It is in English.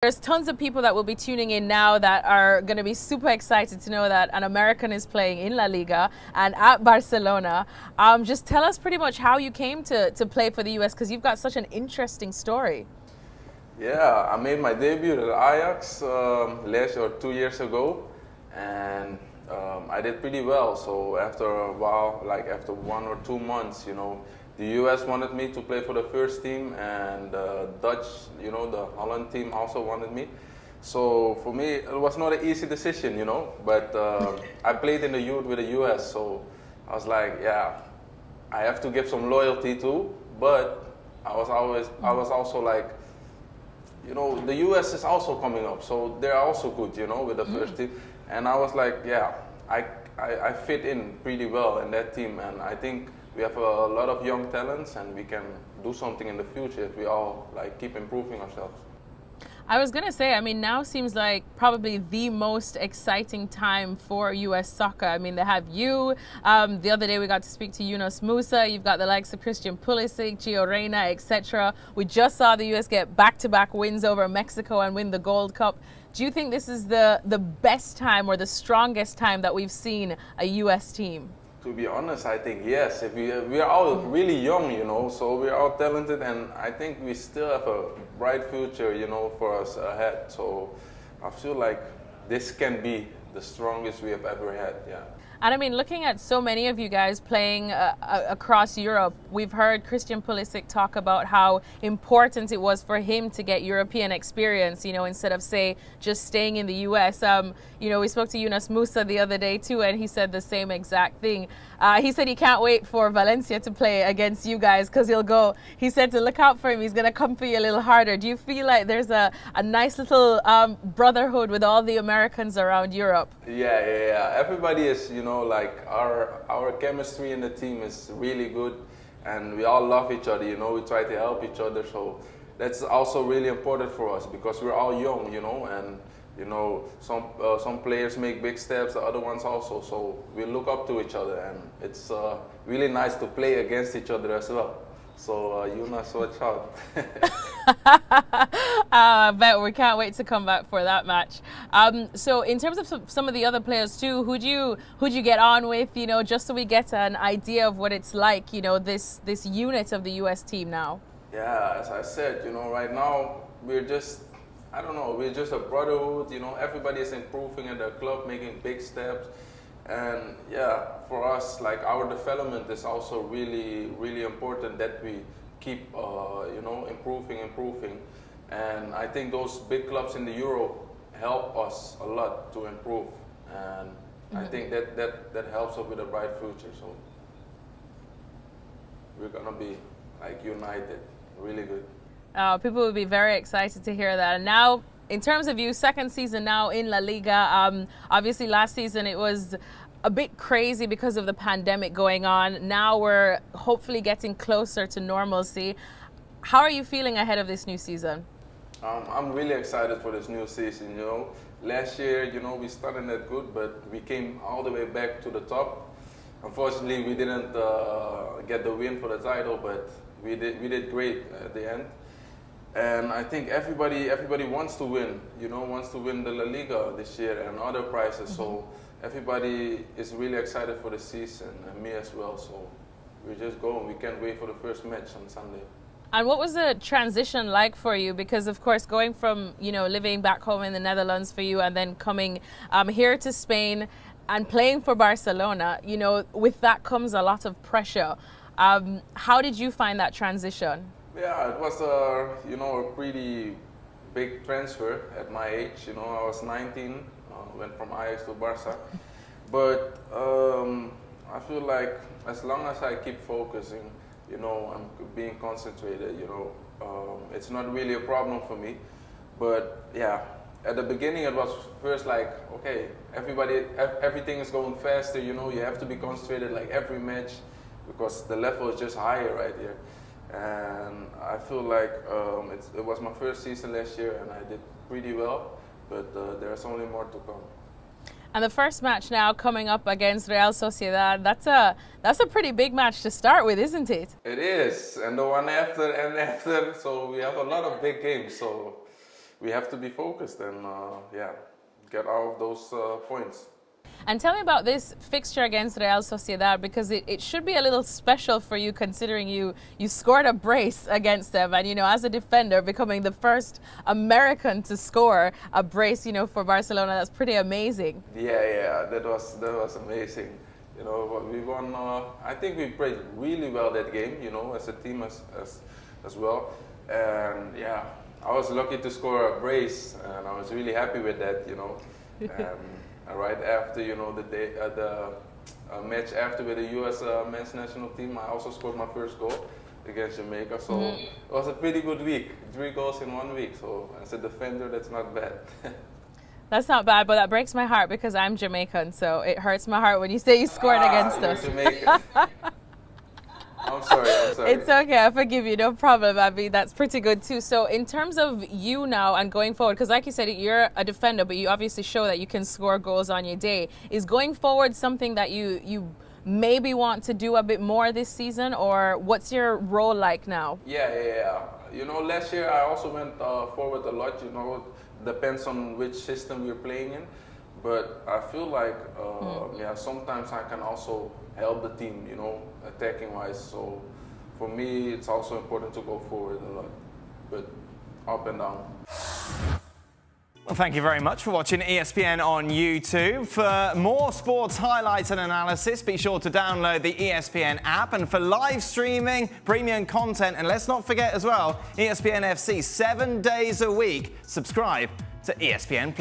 There's tons of people that will be tuning in now that are going to be super excited to know that an American is playing in La Liga and at Barcelona. Just tell us pretty much how you came to play for the US, because you've got such an interesting story. Yeah, I made my debut at Ajax last or 2 years ago, and I did pretty well. So after a while, like after 1 or 2 months, the US wanted me to play for the first team, and the Dutch, the Holland team also wanted me. So for me, it was not an easy decision, but I played in the youth with the US, so I was like, yeah, I have to give some loyalty too, but I was also like, the US is also coming up, so they're also good, with the first team. And I was like, yeah, I fit in pretty well in that team, and I think we have a lot of young talents, and we can do something in the future if we all keep improving ourselves. I was going to say, I mean, now seems like probably the most exciting time for US soccer. I mean, they have you. The other day we got to speak to Nunes. You've got the likes of Christian Pulisic, Gio Reyna, etc. We just saw the US get back-to-back wins over Mexico and win the Gold Cup. Do you think this is the best time or the strongest time that we've seen a US team? To be honest, I think yes. If we are all really young, so we're all talented, and I think we still have a bright future, for us ahead. So I feel like this can be the strongest we have ever had, yeah. And I mean, looking at so many of you guys playing across Europe, we've heard Christian Pulisic talk about how important it was for him to get European experience, instead of, say, just staying in the US. We spoke to Nunes Musa the other day too, and he said the same exact thing. He said he can't wait for Valencia to play against you guys, because he said to look out for him, he's going to come for you a little harder. Do you feel like there's a nice little brotherhood with all the Americans around Europe? Yeah. Everybody is, our chemistry in the team is really good, and we all love each other, we try to help each other, so that's also really important for us, because we're all young, and some players make big steps, the other ones also, so we look up to each other, and it's really nice to play against each other as well. So, Nunes, watch out. I bet we can't wait to come back for that match. So, in terms of some of the other players too, who'd you get on with? Just so we get an idea of what it's like. This unit of the US team now. Yeah, as I said, right now we're just a brotherhood. Everybody is improving at the club, making big steps. And yeah, for us, our development is also really, really important, that we keep, improving. And I think those big clubs in the Europe help us a lot to improve. And I think that helps us with a bright future. So we're gonna be united, really good. People will be very excited to hear that. And now, in terms of you, second season now in La Liga. Obviously, last season it was a bit crazy because of the pandemic going on. Now we're hopefully getting closer to normalcy. How are you feeling ahead of this new season? I'm really excited for this new season. Last year, we started that good, but we came all the way back to the top. Unfortunately, we didn't get the win for the title, but we did great at the end. And I think everybody wants to win, wants to win the La Liga this year and other prizes. So everybody is really excited for the season, and me as well. So we're just going. We can't wait for the first match on Sunday. And what was the transition like for you? Because, of course, going from, living back home in the Netherlands for you and then coming here to Spain and playing for Barcelona, with that comes a lot of pressure. How did you find that transition? Yeah, it was a pretty big transfer at my age. I was 19, went from Ajax to Barca. But I feel like as long as I keep focusing, I'm being concentrated, it's not really a problem for me. But yeah, at the beginning it was first okay, everything is going faster, you have to be concentrated every match, because the level is just higher right here. And I feel like it was my first season last year, and I did pretty well, but there's only more to come. And the first match now coming up against Real Sociedad, that's a pretty big match to start with, isn't it? It is, and the one after, so we have a lot of big games. So we have to be focused and yeah, get out of those points. And tell me about this fixture against Real Sociedad, because it should be a little special for you, considering you scored a brace against them, and as a defender, becoming the first American to score a brace for Barcelona. That's pretty amazing. Yeah, that was amazing. We won. I think we played really well that game. As a team as well. And yeah, I was lucky to score a brace, and I was really happy with that. And right after, the match after with the U.S. men's national team, I also scored my first goal against Jamaica. So it was a pretty good week. 3 goals in 1 week. So as a defender, that's not bad. That's not bad, but that breaks my heart because I'm Jamaican. So it hurts my heart when you say you scored against us. Jamaican. I'm sorry. It's okay, I forgive you, no problem, Abby. That's pretty good too. So in terms of you now and going forward, because like you said, you're a defender, but you obviously show that you can score goals on your day. Is going forward something that you maybe want to do a bit more this season, or what's your role like now? Yeah. Last year I also went forward a lot. Depends on which system we're playing in. But I feel like, sometimes I can also help the team, attacking wise. So for me, it's also important to go forward a lot, but up and down. Well, thank you very much for watching ESPN on YouTube. For more sports highlights and analysis, be sure to download the ESPN app. And for live streaming, premium content, and let's not forget as well, ESPN FC 7 days a week. Subscribe to ESPN+.